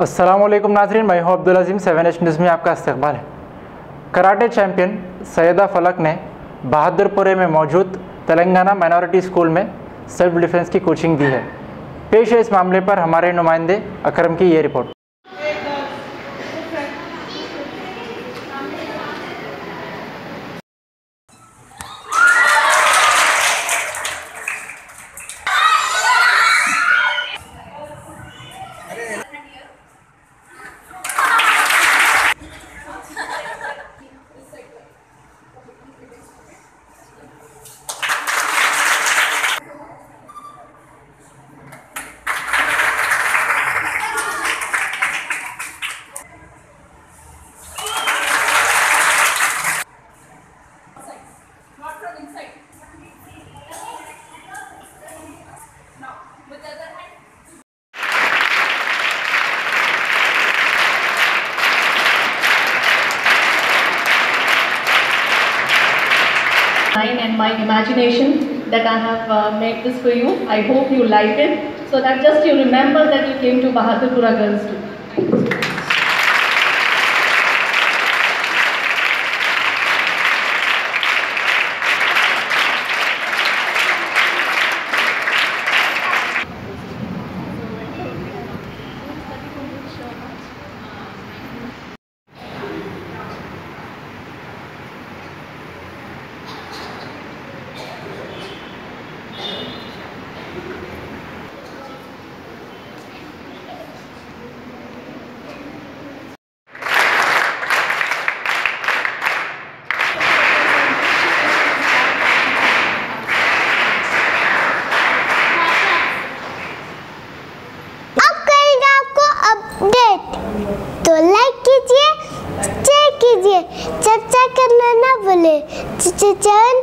अस्सलामुअलैकुम नाज़रीन, मैं हूं अब्दुल अज़ीम। 7H न्यूज़ में आपका इस्तकबाल है। कराटे चैंपियन सैयदा फलक ने बहादुरपुरे में मौजूद तेलंगाना माइनॉरिटी स्कूल में सेल्फ डिफेंस की कोचिंग दी है। पेश है इस मामले पर हमारे नुमाइंदे अकरम की ये report. And my imagination that I have made this for you. I hope you like it, so that just you remember that you came to Bahadurpura Girls too. तो लाइक कीजिए, शेयर कीजिए, चर्चा करना ना भूले। चैनल